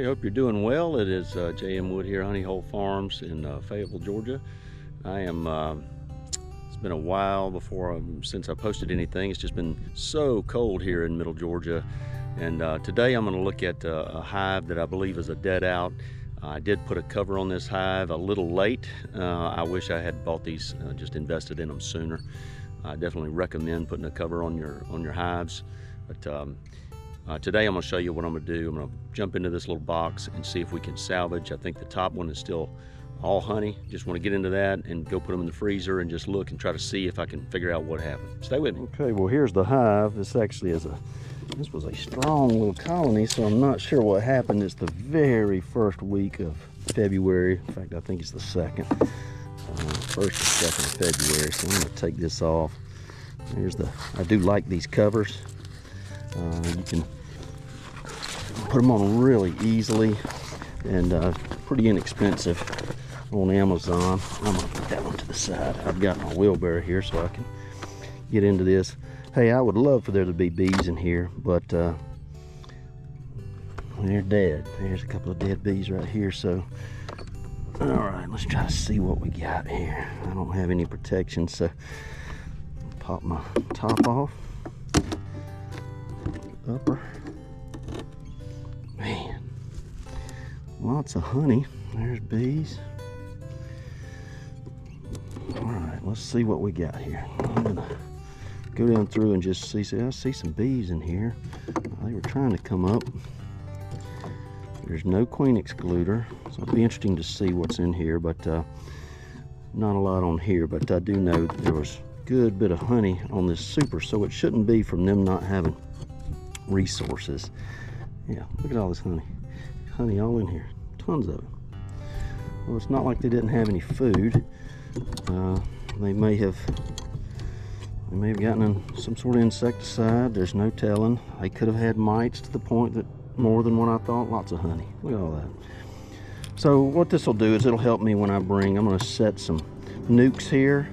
Hey, hope you're doing well. It is J.M. Wood here, Honey Hole Farms in Fayetteville, Georgia. It's been a while since I posted anything. It's just been so cold here in middle Georgia. And today I'm going to look at a hive that I believe is a dead out. I did put a cover on this hive a little late. I wish I had bought these, just invested in them sooner. I definitely recommend putting a cover on your hives. But today I'm going to show you what I'm going to do. I'm going to jump into this little box and see if we can salvage. I think the top one is still all honey. Just want to get into that and go put them in the freezer and just look and try to see if I can figure out what happened. Stay with me. Okay, well here's the hive. This was a strong little colony, so I'm not sure what happened. It's the very first week of February. In fact, I think it's the second. First or second of February, so I'm going to take this off. I do like these covers. You can put them on really easily and pretty inexpensive on Amazon. I'm going to put that one to the side. I've got my wheelbarrow here so I can get into this. Hey, I would love for there to be bees in here, but they're dead. There's a couple of dead bees right here. So, all right, let's try to see what we got here. I don't have any protection, so pop my top off. Upper. Man, lots of honey. There's bees. All right, let's see what we got here. I'm gonna go down through and just see. I see some bees in here. They were trying to come up. There's no queen excluder, so it'll be interesting to see what's in here, but not a lot on here. But I do know that there was a good bit of honey on this super, so it shouldn't be from them not having resources. Yeah, look at all this honey all in here, tons of it. Well, it's not like they didn't have any food. They may have gotten some sort of insecticide. There's no telling. They could have had mites to the point that more than what I thought. Lots of honey. Look at all that. So what this will do is it'll help me when I'm going to set some nukes here.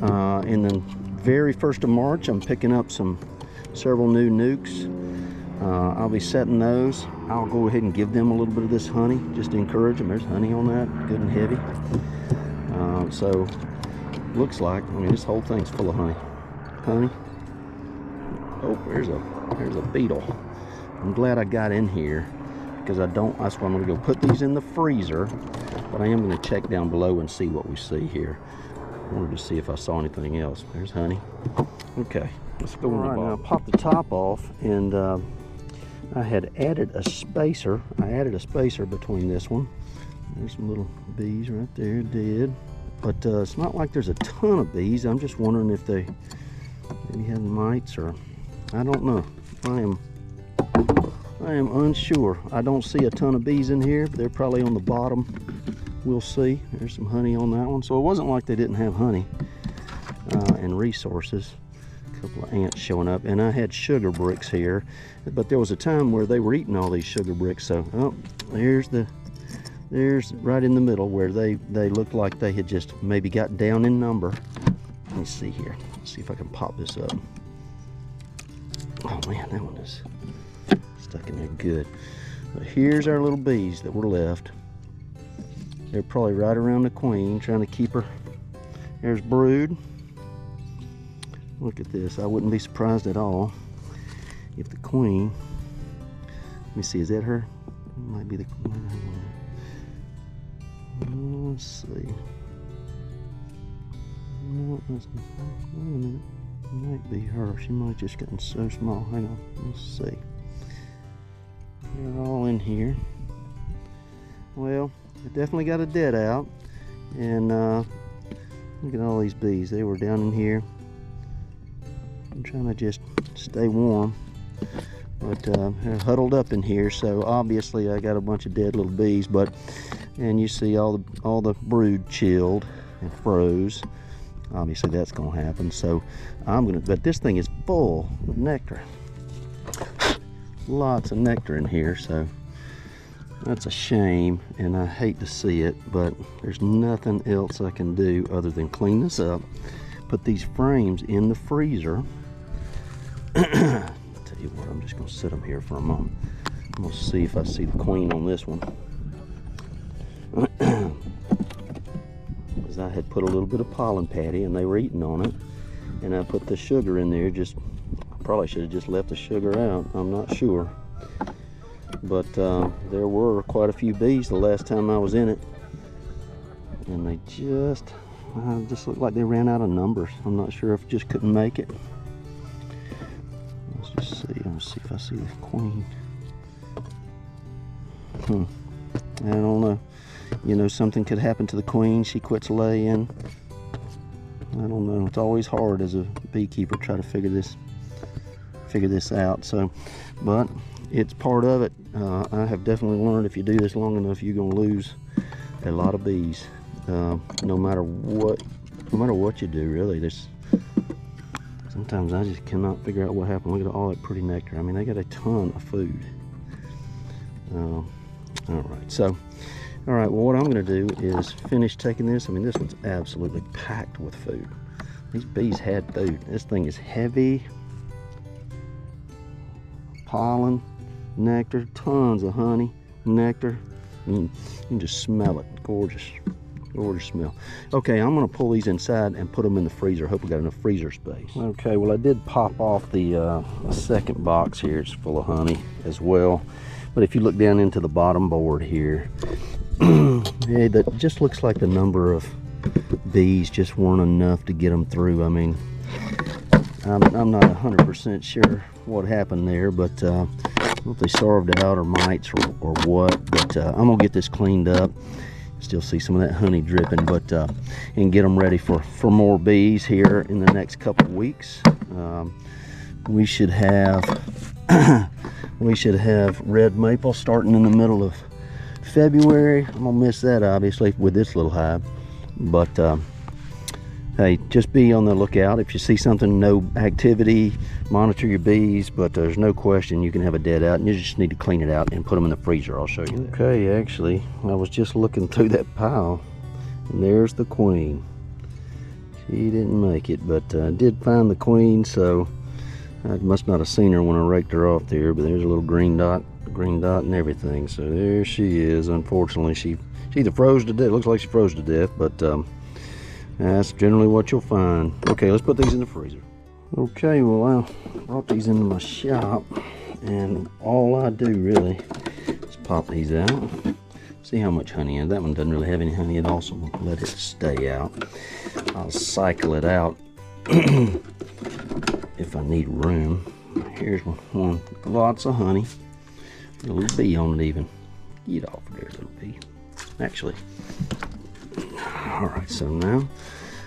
And then very 1st of March, I'm picking up several new nukes. I'll be setting those. I'll go ahead and give them a little bit of this honey just to encourage them. There's honey on that, good and heavy. So looks like, I mean, this whole thing's full of honey. Oh, there's a beetle. I'm glad I got in here because that's why I'm going to go put these in the freezer, but I am going to check down below and see what we see here. I wanted to see if I saw anything else. There's honey. Okay, let's go in the box. Now I popped the top off, and I had added a spacer. I added a spacer between this one. There's some little bees right there, dead. But it's not like there's a ton of bees. I'm just wondering if they maybe had mites, or I don't know. I am unsure. I don't see a ton of bees in here, but they're probably on the bottom. We'll see. There's some honey on that one. So it wasn't like they didn't have honey and resources. A couple of ants showing up, and I had sugar bricks here, but there was a time where they were eating all these sugar bricks. So there's right in the middle where they looked like they had just maybe got down in number. Let me see here. Let's see if I can pop this up. Oh man, that one is stuck in there good. But here's our little bees that were left. They're probably right around the queen, trying to keep her. There's brood. Look at this. I wouldn't be surprised at all if the queen, let me see, is that her? It might be the queen. Let's see. No, wait a minute. It might be her. She might have just gotten so small. Hang on. Let's see. They're all in here. Well, I definitely got a dead out. And look at all these bees. They were down in here. I'm trying to just stay warm. But they're huddled up in here. So obviously I got a bunch of dead little bees. And you see all the brood chilled and froze. Obviously that's going to happen. So but this thing is full of nectar. Lots of nectar in here, so that's a shame, and I hate to see it, but there's nothing else I can do other than clean this up, put these frames in the freezer. Tell you what, I'm just going to sit them here for a moment. I'm gonna see if I see the queen on this one. Because I had put a little bit of pollen patty and they were eating on it, and I put the sugar in there. Probably should have just left the sugar out, I'm not sure. But there were quite a few bees the last time I was in it, and they just looked like they ran out of numbers. I'm not sure if just couldn't make it. Let's just see. I'm gonna see if I see the queen. I don't know. You know, something could happen to the queen. She quits laying. I don't know. It's always hard as a beekeeper try to figure this out. So, but it's part of it. I have definitely learned if you do this long enough, you're gonna lose a lot of bees. No matter what you do, really. Sometimes I just cannot figure out what happened. Look at all that pretty nectar. I mean, they got a ton of food. All right, well, what I'm going to do is finish taking this. I mean, this one's absolutely packed with food. These bees had food. This thing is heavy. Pollen, nectar, tons of honey, nectar. You can just smell it. Gorgeous smell. Okay, I'm going to pull these inside and put them in the freezer. Hope we got enough freezer space. Okay, well, I did pop off the second box here. It's full of honey as well. But if you look down into the bottom board here, hey, that just looks like the number of bees just weren't enough to get them through. I mean, I'm not 100% sure what happened there, but I don't know if they starved out or mites or what. But I'm gonna get this cleaned up. Still see some of that honey dripping, but and get them ready for more bees here in the next couple of weeks. We should have red maple starting in the middle of February. I'm gonna miss that obviously with this little hive, but hey, just be on the lookout. If you see something, no activity, monitor your bees, but there's no question you can have a dead out, and you just need to clean it out and put them in the freezer. I'll show you that. Okay, actually, I was just looking through that pile, and there's the queen. She didn't make it, but I did find the queen, so I must not have seen her when I raked her off there, but there's a little green dot and everything. So there she is. Unfortunately, she either froze to death. Looks like she froze to death, but that's generally what you'll find. Okay, let's put these in the freezer. Okay, well, I brought these into my shop, and all I do really is pop these out. See how much honey in. That one doesn't really have any honey at all, so I'm gonna let it stay out. I'll cycle it out if I need room. Here's one. Lots of honey. A little bee on it even. Get off of there, little bee. Actually, all right, so now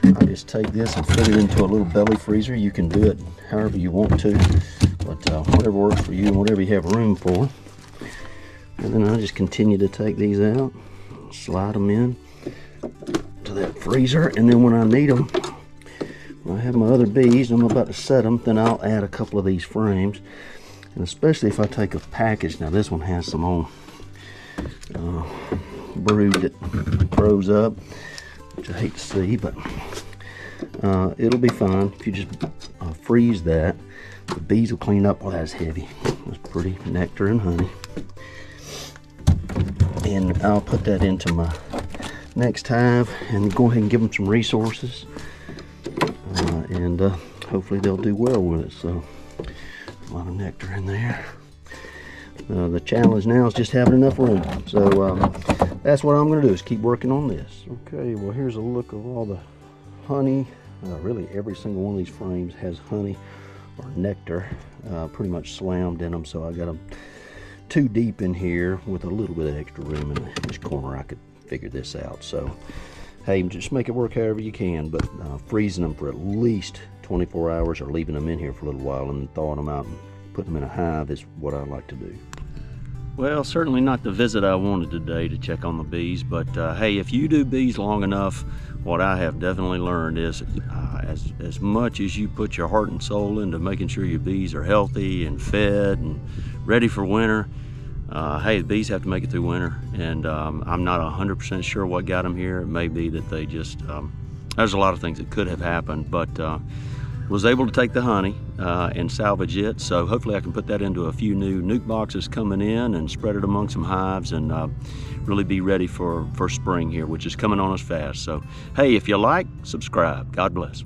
I just take this and put it into a little belly freezer. You can do it however you want to, but whatever works for you and whatever you have room for. And then I just continue to take these out, slide them in to that freezer, and then when I need them, when I have my other bees and I'm about to set them, then I'll add a couple of these frames. And especially if I take a package, now this one has some old brood that grows up, which I hate to see, but it'll be fine if you just freeze that. The bees will clean up. Well, that's heavy. That's pretty nectar and honey. And I'll put that into my next hive and go ahead and give them some resources, and hopefully they'll do well with it. So a lot of nectar in there. The challenge now is just having enough room. So that's what I'm going to do, is keep working on this. Okay, well, here's a look of all the honey. Really every single one of these frames has honey or nectar pretty much slammed in them. So I got them too deep in here with a little bit of extra room in this corner. I could figure this out. So hey, just make it work however you can, but freezing them for at least 24 hours or leaving them in here for a little while and then thawing them out and putting them in a hive is what I like to do. Well, certainly not the visit I wanted today to check on the bees, but hey, if you do bees long enough, what I have definitely learned is as much as you put your heart and soul into making sure your bees are healthy and fed and ready for winter, hey, the bees have to make it through winter, and I'm not 100% sure what got them here. It may be that they just, there's a lot of things that could have happened, but was able to take the honey and salvage it. So hopefully I can put that into a few new nuke boxes coming in and spread it among some hives and really be ready for spring here, which is coming on us fast. So hey, if you like, subscribe. God bless.